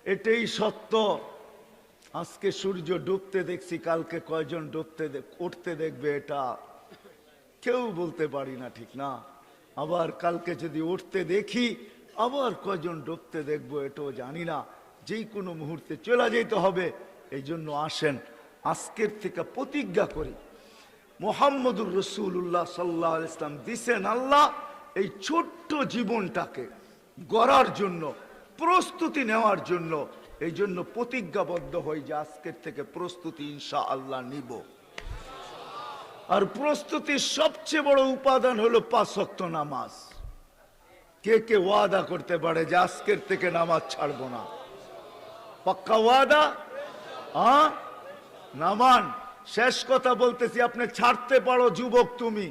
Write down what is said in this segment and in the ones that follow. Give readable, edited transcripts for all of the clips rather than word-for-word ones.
এটাই সত্য। আজকে সূর্য ডুবতে দেখছি, কালকে কয়জন উঠতে দেখবে এটা কেউ বলতে পারি না, ঠিক না? আবার কালকে যদি উঠতে দেখি, আবার কয়জন ডুবতে দেখবো এটাও জানি না। যেই কোনো মুহূর্তে চলে যেতে হবে। এই জন্য আসেন আজকের থেকে প্রতিজ্ঞা করি, মুহাম্মদুর রাসূলুল্লাহ সাল্লাল্লাহু আলাইহি ওয়াসাল্লাম দিছেন আল্লাহ এই ছোট্ট জীবনটাকে গড়ার জন্য, প্রস্তুতি নেওয়ার জন্য। এই জন্য প্রতিজ্ঞাবদ্ধ হই যে আজকের থেকে প্রস্তুতি ইনশাআল্লাহ নিব। আর প্রস্তুতির সবচেয়ে বড় উপাদান হলো 5 ওয়াক্ত নামাজ। কে কে ওয়াদা করতে পারে যে আজকের থেকে নামাজ ছাড়বো না? পাক্কা ওয়াদা? নামান। শেষ কথা বলতেছি, আপনি ছাড়তে পারো যুবক, তুমি,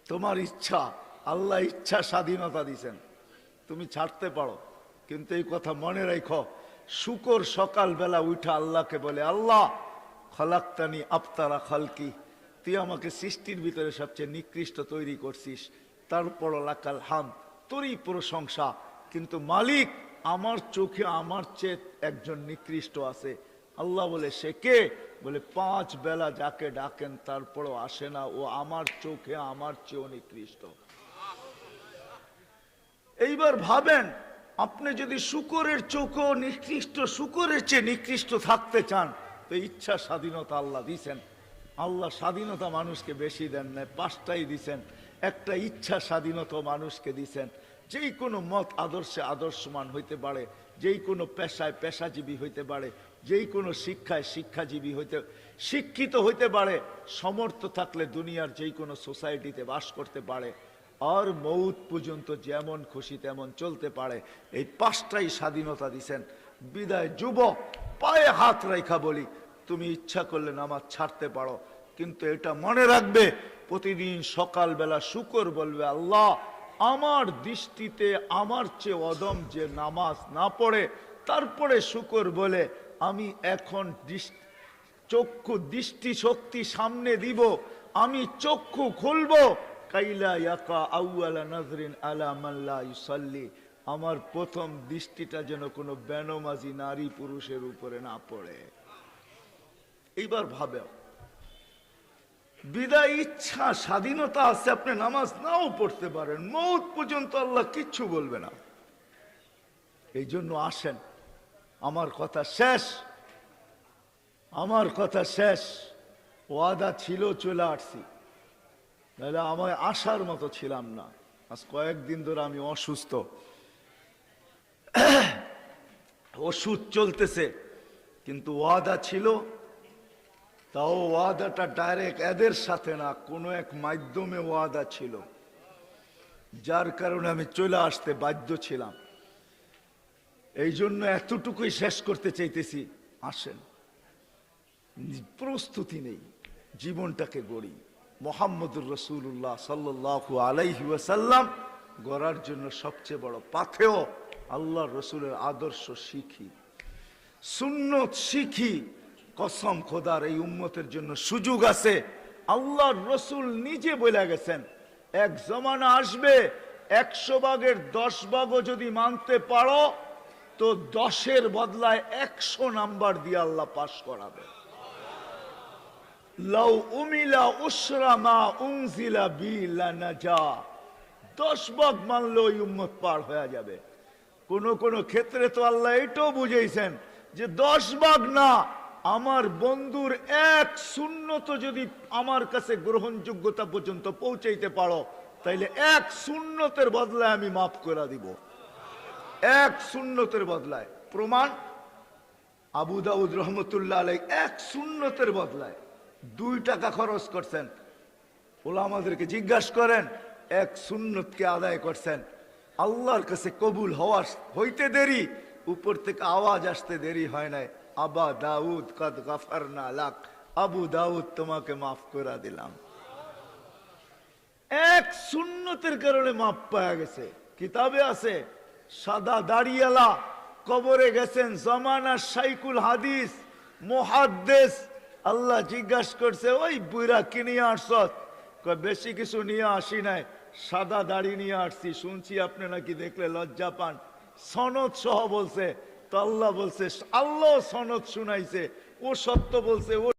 তোমার ইচ্ছা, আল্লাহ ইচ্ছা স্বাধীনতা দিছেন, তুমি ছাড়তে পারো। কিন্তু এই কথা মনে রাখো, শুকর সকালবেলা উঠা আল্লাহকে বলে, আল্লাহ খলাক্তানি আফতারা খালকি, তুই আমাকে সৃষ্টির ভিতরে সবচেয়ে নিকৃষ্ট তৈরি করছিস, তারপর লাকাল হাম, তোরই প্রশংসা। কিন্তু মালিক, আমার চোখে আমার চেয়ে একজন নিকৃষ্ট আছে। আল্লাহ বলে, সে কে? বলে, 5 বেলা যাকে ডাকেন তারপরও আসে না, ও আমার চোখে আমার চেয়েও নিকৃষ্ট। এইবার ভাবেন, আপনি যদি শুকরের চোখেও নিকৃষ্ট, শুকরের চেয়ে নিকৃষ্ট থাকতে চান, তো ইচ্ছা স্বাধীনতা আল্লাহ দিছেন। আল্লাহ স্বাধীনতা মানুষকে বেশি দেন না, 5টাই দিছেন। একটা ইচ্ছা স্বাধীনতা মানুষকে দিছেন। যেই কোনো মত আদর্শে আদর্শমান হইতে পারে, যেই কোনো পেশায় পেশাজীবী হইতে পারে, যেই কোনো শিক্ষায় শিক্ষাজীবী শিক্ষিত হইতে পারে, সমর্থ থাকলে দুনিয়ার যেই কোনো সোসাইটিতে বাস করতে পারে, আর মৌত পর্যন্ত যেমন খুশি তেমন চলতে পারে। এই 5টাই স্বাধীনতা দিছেন। বিদায় যুবক, পায়ে হাত রাখা বলি, তুমি ইচ্ছা করলে নামাজ ছাড়তে পারো, কিন্তু এটা মনে রাখবে, প্রতিদিন সকালবেলা শুকর বলবে, আল্লাহ আমার দৃষ্টিতে আমার চেয়ে অদম যে নামাজ না পড়ে, তারপরে শুকর বলে, আমি এখন চক্ষু দৃষ্টি শক্তি সামনে দিব, আমি চক্ষু খুলবো, কাইলা ইয়াকা আউয়ালা নাজরিন আলা মান লা ইউসাল্লি, আমার প্রথম দৃষ্টিটা যেন কোনো বেনমাজি নারী পুরুষের উপরে না পড়ে। এইবার ভাবে, বিদায় ইচ্ছা স্বাধীনতা আছে, আপনি নামাজ নাও পড়তে পারেন, মৌত পর্যন্ত আল্লাহ কিচ্ছু বলবে না। এই জন্য আসেন, আমার কথা শেষ, আমার কথা শেষ। ওয়াদা ছিল, চলে আসছি, তাহলে আমায় আসার মতো ছিলাম না। আজ কয়েকদিন ধরে আমি অসুস্থ, ওষুধ চলতেছে, কিন্তু ওয়াদা ছিল। তাও ওয়াদাটা ডাইরেক্ট এদের সাথে না, কোনো এক মাধ্যমে ওয়াদা ছিল, যার কারণে আমি চলে আসতে বাধ্য ছিলাম। এই জন্য এতটুকুই শেষ করতে চাইতেছি, আসেন, প্রস্তুতি নেই, জীবনটাকে গড়ি মুহাম্মদুর রাসূলুল্লাহ সাল্লাল্লাহু আলাইহি ওয়াসাল্লাম গড়ার জন্য। সবচেয়ে বড় পাথেয় আল্লাহ রসুলের আদর্শ শিখি, সুন্নত শিখি। কসম খোদার, এই উম্মতের জন্য সুযোগ আছে। আল্লাহর রসুল নিজে বলে গেছেন, এক জমানা আসবে 100 ভাগের 10 ভাগও যদি মানতে পারো, তো 10-এর বদলায় 100 নাম্বার দিয়ে আল্লাহ পাশ করাবে। লাউ উমিলা উশরা মা উনজিলা বি লানাজা, 10 ভাগ মানলে ওই উম্মত পার হয়ে যাবে। কোন কোন ক্ষেত্রে তো আল্লাহ এটাও বুঝাইছেন যে 10 ভাগ না, আমার বন্ধুর 1 সুন্নত যদি আমার কাছে গ্রহণযোগ্যতা পর্যন্ত পৌঁছাইতে পারো, তাইলে 1 সুন্নতের বদলায় আমি মাফ করে দিব। 1 সুন্নতের বদলায়। প্রমাণ, আবু দাউদ রহমতুল্লাহ আলাইহি 1 সুন্নতের বদলায় 2 টাকা খরচ করছেন। ওলামাদেরকে জিজ্ঞাসা করেন, 1 সুন্নতকে আদায় করছেন, আল্লাহর কাছে কবুল হইতে দেরি, উপর থেকে আওয়াজ আসতে দেরি হয় নাই, আবা দাউদ কদ গফরনা লাক, আবু দাউদ তোমাকে মাফ করে দিলাম। 1 সুন্নতের কারণে মাফ পাওয়া গেছে। কিতাবে আছে, সাদা দাড়িয়ালা কবরে গেছেন, জামানার শাইখুল হাদিস মুহাদ্দিস। আল্লাহ জিজ্ঞাসা করছে, ওই বুইরা কি নিয়ে আসছ? বেশি কিছু নিয়ে আসি নাই, সাদা দাড়ি নিয়ে আসছি, শুনছি আপনি নাকি দেখলে লজ্জা পান। সনদ সহ বলছে, তো আল্লাহ বলছে, আল্লাহ সনদ শুনাইছে, ও সত্য বলছে, ও